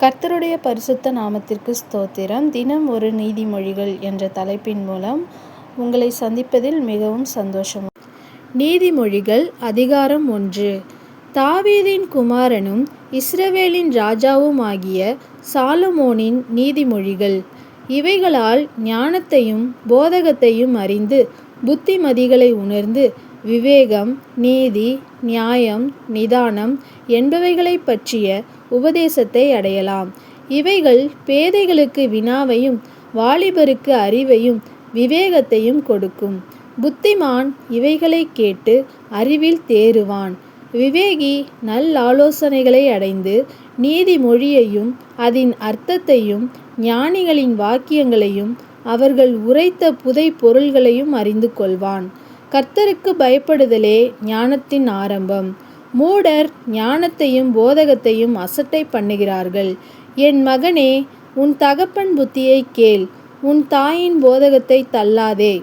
கர்த்தருடைய பரிசுத்த நாமத்திற்கு ஸ்தோத்திரம். தினம் ஒரு நீதிமொழிகள் என்ற தலைப்பின் மூலம் உங்களை சந்திப்பதில் மிகவும் சந்தோஷம். நீதிமொழிகள் அதிகாரம் 1. தாவீதின் குமாரனும் இஸ்ரவேலின் ராஜாவுமாகிய சாலமோனின் நீதிமொழிகள். இவைகளால் ஞானத்தையும் போதகத்தையும் அறிந்து புத்திமதிகளை உணர்ந்து விவேகம், நீதி, நியாயம், நிதானம் என்பவைகளை பற்றிய உபதேசத்தை அடையலாம். இவைகள் பேதைகளுக்கு வினாவையும் வாலிபருக்கு அறிவையும் விவேகத்தையும் கொடுக்கும். புத்திமான் இவைகளை கேட்டு அறிவில் தேறுவான். விவேகி நல்லாலோசனைகளை அடைந்து நீதிமொழியையும் அதன் அர்த்தத்தையும் ஞானிகளின் வாக்கியங்களையும் அவர்கள் உரைத்த புதை பொருள்களையும் அறிந்து கொள்வான். கர்த்தருக்கு பயப்படுதலே ஞானத்தின் ஆரம்பம். மூடர் ஞானத்தையும் போதகத்தையும் அசட்டை பண்ணுகிறார்கள். என் மகனே, உன் தகப்பன் புத்தியை கேள், உன் தாயின் போதகத்தை தள்ளாதே.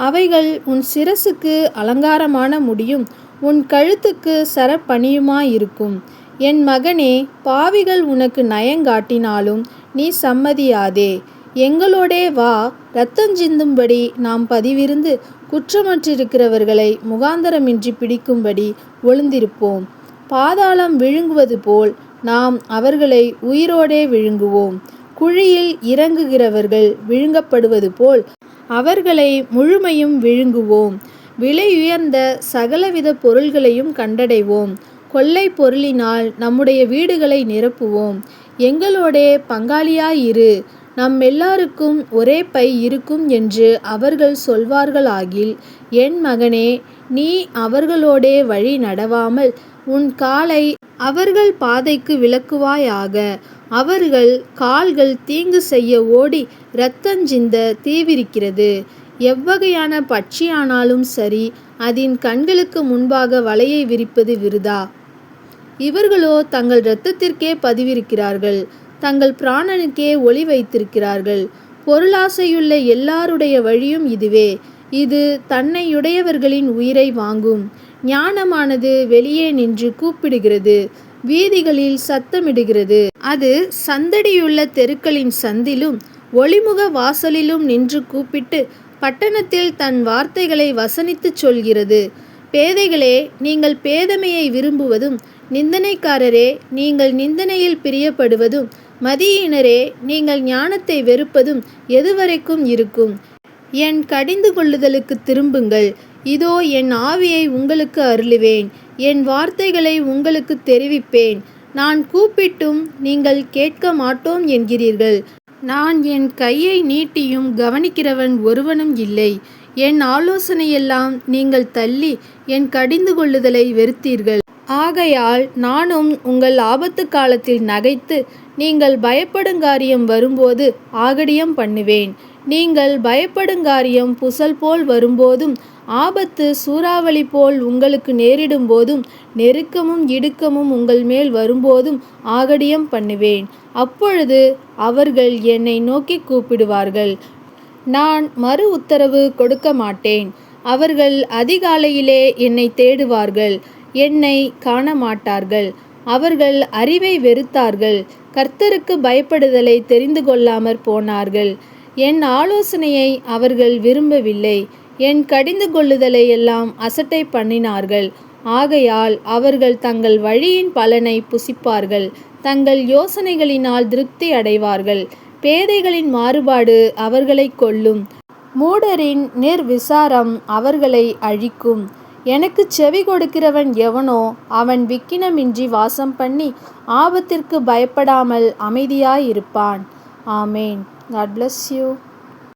அவைகள் உன் சிரசுக்கு அலங்காரமான முடியும், உன் கழுத்துக்கு சரப்பணியுமாயிருக்கும். என் மகனே, பாவிகள் உனக்கு நயங்காட்டினாலும் நீ சம்மதியாதே. எங்களோடே வா, இரத்தஞ்சிந்தும்படி நாம் பதிவிருந்து குற்றமற்றிருக்கிறவர்களை முகாந்தரமின்றி பிடிக்கும்படி ஒளிந்திருப்போம். பாதாளம் விழுங்குவது போல் நாம் அவர்களை உயிரோடே விழுங்குவோம். குழியில் இறங்குகிறவர்கள் விழுங்கப்படுவது போல் அவர்களை முழுமையும் விழுங்குவோம். விலையுயர்ந்த சகலவித பொருள்களையும் கண்டடைவோம். கொள்ளை பொருளினால் நம்முடைய வீடுகளை நிரப்புவோம். எங்களோடே பங்காளியாயிரு, நம்மெல்லாருக்கும் ஒரே பை இருக்கும் என்று அவர்கள் சொல்வார்களாகில், என் மகனே, நீ அவர்களோடே வழி நடவாமல் உன் காலை அவர்கள் பாதைக்கு விலக்குவாயாக. அவர்கள் கால்கள் தீங்கு செய்ய ஓடி இரத்தஞ்சிந்த தீவிரிக்கிறது. எவ்வகையான பட்சியானாலும் சரி, அதன் கண்களுக்கு முன்பாக வலையை விரிப்பது விருதா. இவர்களோ தங்கள் இரத்தத்திற்கே பதிவிருக்கிறார்கள், தங்கள் பிராணனுக்கே ஒளி வைத்திருக்கிறார்கள். பொருளாசையுள்ள எல்லாருடைய வழியும் இதுவே. இது தன்னையுடையவர்களின் உயிரை வாங்கும். ஞானமானது வெளியே நின்று கூப்பிடுகிறது, வீதிகளில் சத்தமிடுகிறது. அது சந்தடியுள்ள தெருக்களின் சந்திலும் ஒளிமுக வாசலிலும் நின்று கூப்பிட்டு பட்டணத்தில் தன் வார்த்தைகளை வசனித்துச் சொல்கிறது. பேதைகளே, நீங்கள் பேதமையை விரும்புவதும், நிந்தனைக்காரரே, நீங்கள் நிந்தனையில் பிரியப்படுவதும், மதியீனரே, நீங்கள் ஞானத்தை வெறுப்பதும் எதுவரைக்கும் இருக்கும்? என் கடிந்து கொள்ளுதலுக்கு திரும்புங்கள். இதோ என் ஆவியை உங்களுக்கு அருளுவேன், என் வார்த்தைகளை உங்களுக்கு தெரிவிப்பேன். நான் கூப்பிட்டும் நீங்கள் கேட்க மாட்டோம் என்கிறீர்கள். நான் என் கையை நீட்டியும் கவனிக்கிறவன் ஒருவனும் இல்லை. என் ஆலோசனையெல்லாம் நீங்கள் தள்ளி என் கடிந்து கொள்ளுதலை வெறுத்தீர்கள். ஆகையால் நானும் உங்கள் ஆபத்து காலத்தில் நகைத்து நீங்கள் பயப்படுங்காரியம் வரும்போது ஆகடியம் பண்ணுவேன். நீங்கள் பயப்படுங்காரியம் புசல் போல் வரும்போதும் ஆபத்து சூறாவளி போல் உங்களுக்கு நேரிடும் போதும் நெருக்கமும் இடுக்கமும் உங்கள் மேல் வரும்போதும் ஆகடியம் பண்ணுவேன். அப்பொழுது அவர்கள் என்னை நோக்கி கூப்பிடுவார்கள், நான் மறு உத்தரவு கொடுக்க மாட்டேன். அவர்கள் அதிகாலையிலே என்னை தேடுவார்கள், என்னை காண மாட்டார்கள். அவர்கள் அறிவை வெறுத்தார்கள், கர்த்தருக்கு பயப்படுதலை தெரிந்து கொள்ளாமற் போனார்கள். என் ஆலோசனையை அவர்கள் விரும்பவில்லை, என் கடிந்து கொள்ளுதலை எல்லாம் அசட்டை பண்ணினார்கள். ஆகையால் அவர்கள் தங்கள் வழியின் பலனை புசிப்பார்கள், தங்கள் யோசனைகளினால் திருப்தி அடைவார்கள். பேதைகளின் மாறுபாடு அவர்களை கொல்லும், மூடரின் நிர்விசாரம் அவர்களை அழிக்கும். எனக்கு செவி கொடுக்கிறவன் எவனோ அவன் விக்கினமின்றி வாசம் பண்ணி ஆபத்திற்கு பயப்படாமல் அமைதியாயிருப்பான். ஆமேன். God bless you.